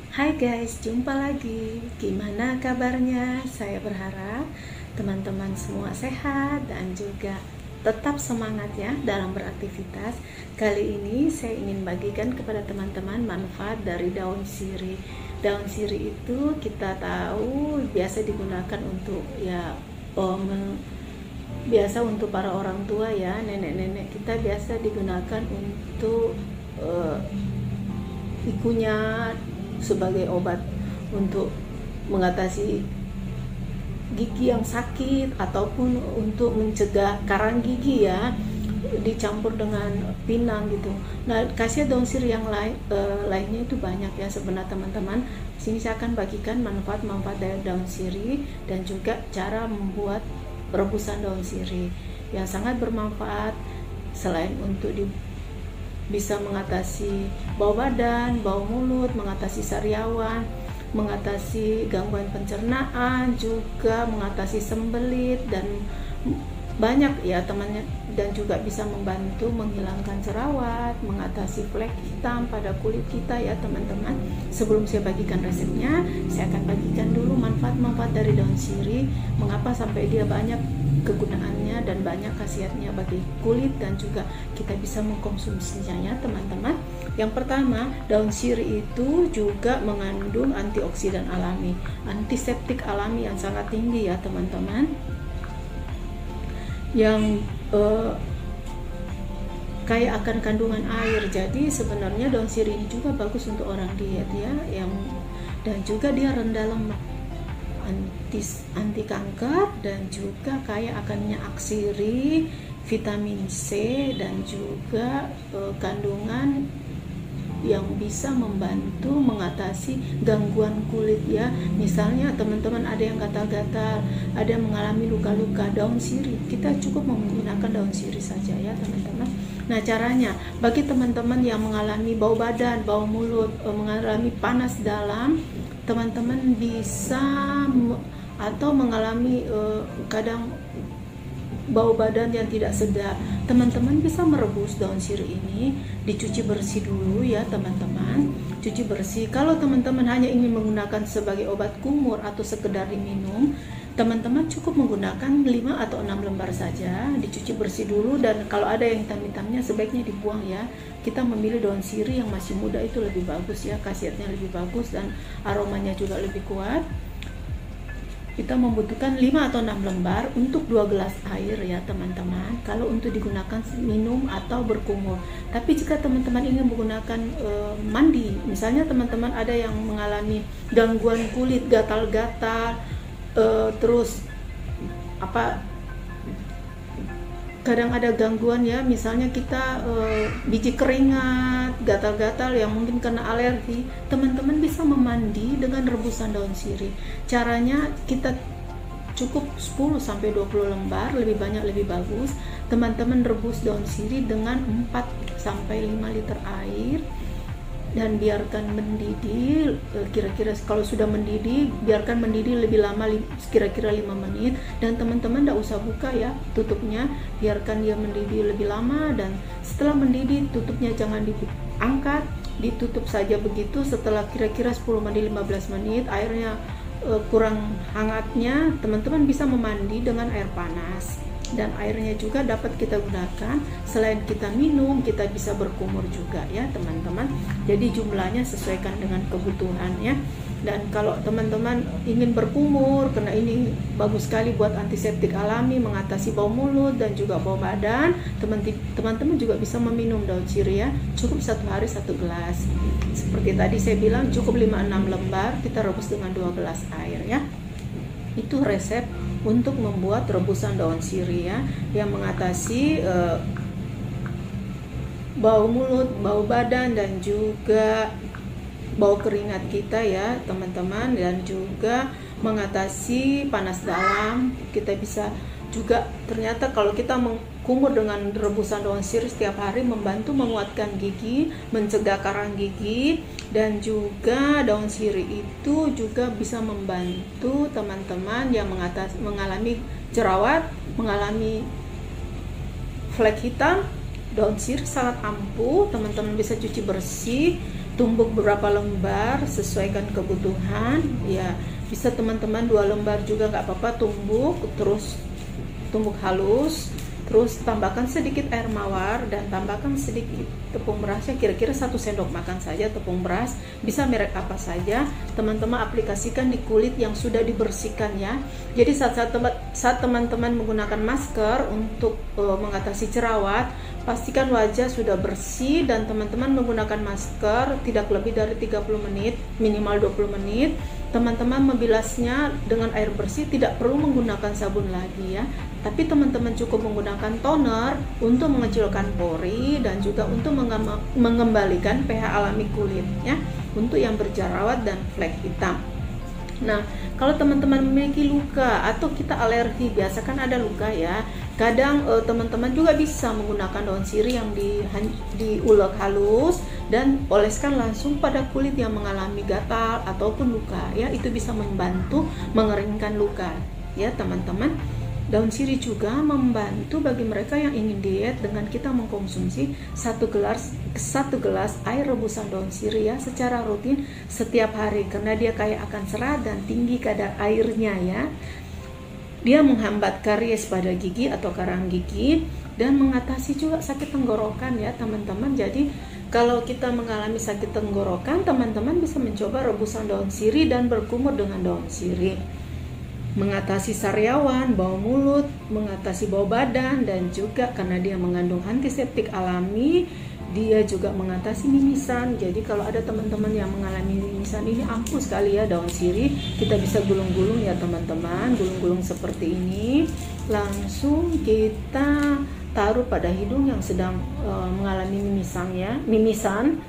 Hai guys, jumpa lagi. Gimana kabarnya? Saya berharap teman-teman semua sehat dan juga tetap semangat ya dalam beraktivitas. Kali ini saya ingin bagikan kepada teman-teman manfaat dari daun sirih. Daun sirih itu kita tahu biasa digunakan untuk biasa untuk para orang tua ya, nenek-nenek kita biasa digunakan untuk dikunyah sebagai obat untuk mengatasi gigi yang sakit ataupun untuk mencegah karang gigi ya, dicampur dengan pinang gitu. Nah, khasiat daun sirih yang lainnya itu banyak ya sebenarnya teman-teman. Di sini saya akan bagikan manfaat-manfaat dari daun sirih dan juga cara membuat rebusan daun sirih yang sangat bermanfaat selain untuk bisa mengatasi bau badan, bau mulut, mengatasi sariawan, mengatasi gangguan pencernaan, juga mengatasi sembelit dan banyak ya temannya, dan juga bisa membantu menghilangkan jerawat, mengatasi flek hitam pada kulit kita ya teman-teman. Sebelum saya bagikan resepnya, saya akan bagikan dulu manfaat-manfaat dari daun sirih, mengapa sampai dia banyak kegunaannya dan banyak khasiatnya bagi kulit dan juga kita bisa mengkonsumsinya ya teman-teman. Yang pertama, daun sirih itu juga mengandung antioksidan alami, antiseptik alami yang sangat tinggi ya teman-teman, yang kaya akan kandungan air. Jadi sebenarnya daun sirih ini juga bagus untuk orang diet ya, dan juga dia rendah lemak, anti kanker, dan juga kaya akan minyak sirih, vitamin C, dan juga kandungan yang bisa membantu mengatasi gangguan kulit ya. Misalnya teman-teman ada yang gatal-gatal, ada yang mengalami luka-luka, daun sirih, kita cukup menggunakan daun sirih saja ya teman-teman. Nah, caranya bagi teman-teman yang mengalami bau badan, bau mulut, mengalami panas dalam, teman-teman bisa atau mengalami kadang bau badan yang tidak sedap, teman-teman bisa merebus daun sirih ini, dicuci bersih dulu ya teman-teman, cuci bersih. Kalau teman-teman hanya ingin menggunakan sebagai obat kumur atau sekedar diminum, teman-teman cukup menggunakan 5 atau 6 lembar saja, dicuci bersih dulu, dan kalau ada yang hitam-hitamnya sebaiknya dibuang ya. Kita memilih daun sirih yang masih muda itu lebih bagus ya, khasiatnya lebih bagus dan aromanya juga lebih kuat. Kita membutuhkan 5 atau 6 lembar untuk 2 gelas air ya teman-teman, kalau untuk digunakan minum atau berkumur. Tapi jika teman-teman ingin menggunakan mandi, misalnya teman-teman ada yang mengalami gangguan kulit, gatal-gatal, terus kadang ada gangguan ya, misalnya kita biji keringat, gatal-gatal yang mungkin kena alergi, teman-teman bisa memandi dengan rebusan daun sirih. Caranya kita cukup 10 sampai 20 lembar, lebih banyak lebih bagus. Teman-teman rebus daun sirih dengan 4 sampai 5 liter air dan biarkan mendidih. Kira-kira kalau sudah mendidih, biarkan mendidih lebih lama, kira-kira 5 menit, dan teman-teman tidak usah buka ya tutupnya, biarkan dia mendidih lebih lama. Dan setelah mendidih, tutupnya jangan diangkat, ditutup saja begitu. Setelah kira-kira 10 menit 15 menit airnya kurang hangatnya, teman-teman bisa memandi dengan air panas, dan airnya juga dapat kita gunakan selain kita minum, kita bisa berkumur juga ya teman-teman. Jadi jumlahnya sesuaikan dengan kebutuhannya. Dan kalau teman-teman ingin berkumur, karena ini bagus sekali buat antiseptik alami, mengatasi bau mulut dan juga bau badan, teman-teman juga bisa meminum daun sirih ya, cukup 1 hari 1 gelas. Seperti tadi saya bilang, cukup 5-6 lembar, kita rebus dengan 2 gelas air ya. Itu resep untuk membuat rebusan daun sirih ya, yang mengatasi bau mulut, bau badan, dan juga bau keringat kita ya teman-teman, dan juga mengatasi panas dalam. Kita bisa juga, ternyata kalau kita kumur dengan rebusan daun sirih setiap hari, membantu menguatkan gigi, mencegah karang gigi, dan juga daun sirih itu juga bisa membantu teman-teman yang mengalami jerawat, mengalami flek hitam, daun sirih sangat ampuh, teman-teman bisa cuci bersih, tumbuk beberapa lembar, sesuaikan kebutuhan. Ya, bisa teman-teman 2 lembar juga nggak apa-apa, terus tumbuk halus, terus tambahkan sedikit air mawar dan tambahkan sedikit tepung berasnya, kira-kira 1 sendok makan saja tepung beras, bisa merek apa saja. Teman-teman aplikasikan di kulit yang sudah dibersihkan ya. Jadi saat teman-teman menggunakan masker untuk mengatasi jerawat, pastikan wajah sudah bersih dan teman-teman menggunakan masker tidak lebih dari 30 menit, minimal 20 menit. Teman-teman membilasnya dengan air bersih, tidak perlu menggunakan sabun lagi ya. Tapi teman-teman cukup menggunakan toner untuk mengecilkan pori dan juga untuk mengembalikan pH alami kulit ya, untuk yang berjerawat dan flek hitam. Nah, kalau teman-teman memiliki luka atau kita alergi, biasa kan ada luka ya. Kadang teman-teman juga bisa menggunakan daun sirih yang diulek halus dan oleskan langsung pada kulit yang mengalami gatal ataupun luka ya. Itu bisa membantu mengeringkan luka ya teman-teman. Daun sirih juga membantu bagi mereka yang ingin diet dengan kita mengkonsumsi 1 gelas air rebusan daun sirih ya secara rutin setiap hari, karena dia kaya akan serat dan tinggi kadar airnya ya. Dia menghambat karies pada gigi atau karang gigi dan mengatasi juga sakit tenggorokan ya teman-teman. Jadi kalau kita mengalami sakit tenggorokan, teman-teman bisa mencoba rebusan daun sirih dan berkumur dengan daun sirih. Mengatasi sariawan, bau mulut, mengatasi bau badan, dan juga karena dia mengandung antiseptik alami, dia juga mengatasi mimisan. Jadi kalau ada teman-teman yang mengalami mimisan, ini ampuh sekali ya daun sirih. Kita bisa gulung-gulung ya teman-teman, gulung-gulung seperti ini. Langsung kita taruh pada hidung yang sedang mengalami mimisan.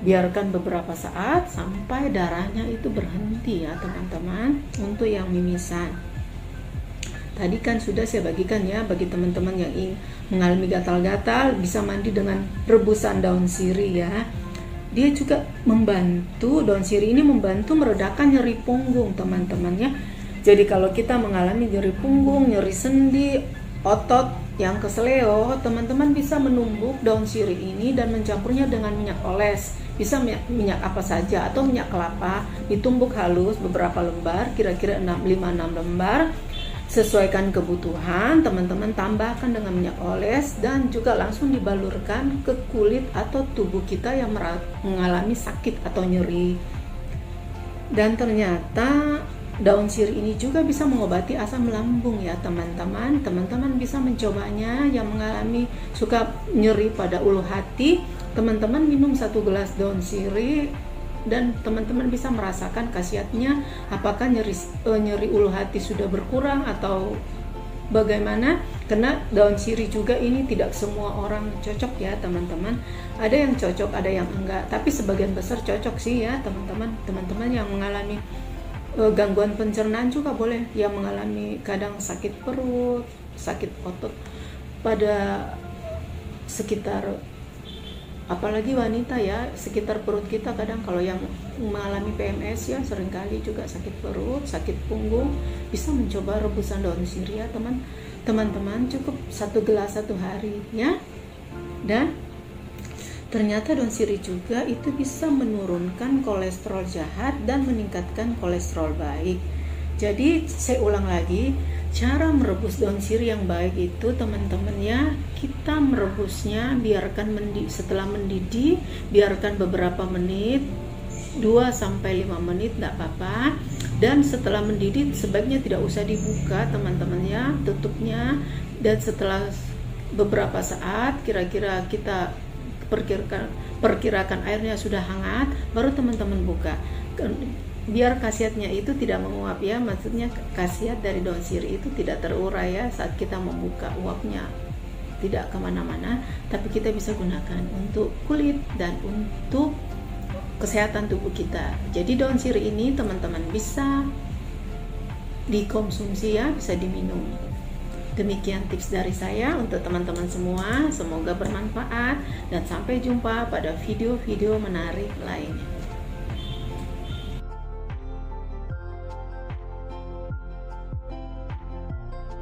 Biarkan beberapa saat sampai darahnya itu berhenti ya teman-teman, untuk yang mimisan. Tadi kan sudah saya bagikan ya, bagi teman-teman yang ingin mengalami gatal-gatal bisa mandi dengan rebusan daun sirih ya. Dia juga membantu, daun sirih ini membantu meredakan nyeri punggung teman-teman ya. Jadi kalau kita mengalami nyeri punggung, nyeri sendi, otot yang keseleo, teman-teman bisa menumbuk daun sirih ini dan mencampurnya dengan minyak oles. Bisa minyak apa saja atau minyak kelapa, ditumbuk halus beberapa lembar, kira-kira 5-6 lembar. Sesuaikan kebutuhan, teman-teman tambahkan dengan minyak oles dan juga langsung dibalurkan ke kulit atau tubuh kita yang mengalami sakit atau nyeri. Dan ternyata daun sirih ini juga bisa mengobati asam lambung ya teman-teman. Teman-teman bisa mencobanya yang mengalami suka nyeri pada ulu hati. Teman-teman minum 1 gelas daun sirih dan teman-teman bisa merasakan khasiatnya, apakah nyeri ulu hati sudah berkurang atau bagaimana. Karena daun sirih juga ini tidak semua orang cocok ya teman-teman. Ada yang cocok, ada yang enggak, tapi sebagian besar cocok sih ya teman-teman. Teman-teman yang mengalami gangguan pencernaan juga boleh, yang mengalami kadang sakit perut, sakit otot pada sekitar, apalagi wanita ya, sekitar perut kita. Kadang kalau yang mengalami PMS ya seringkali juga sakit perut, sakit punggung, bisa mencoba rebusan daun sirih ya teman-teman. Cukup 1 gelas 1 hari ya. Dan ternyata daun sirih juga itu bisa menurunkan kolesterol jahat dan meningkatkan kolesterol baik. Jadi saya ulang lagi, cara merebus daun sirih yang baik itu teman-teman ya, kita merebusnya biarkan setelah mendidih, biarkan beberapa menit, 2-5 menit tidak apa-apa. Dan setelah mendidih sebaiknya tidak usah dibuka teman-teman ya, tutupnya. Dan setelah beberapa saat, kira-kira kita perkirakan airnya sudah hangat, baru teman-teman buka. Biar khasiatnya itu tidak menguap ya, maksudnya khasiat dari daun sirih itu tidak terurai ya saat kita membuka, uapnya tidak kemana-mana, tapi kita bisa gunakan untuk kulit dan untuk kesehatan tubuh kita. Jadi daun sirih ini teman-teman bisa dikonsumsi ya, bisa diminum. Demikian tips dari saya untuk teman-teman semua, semoga bermanfaat dan sampai jumpa pada video-video menarik lainnya.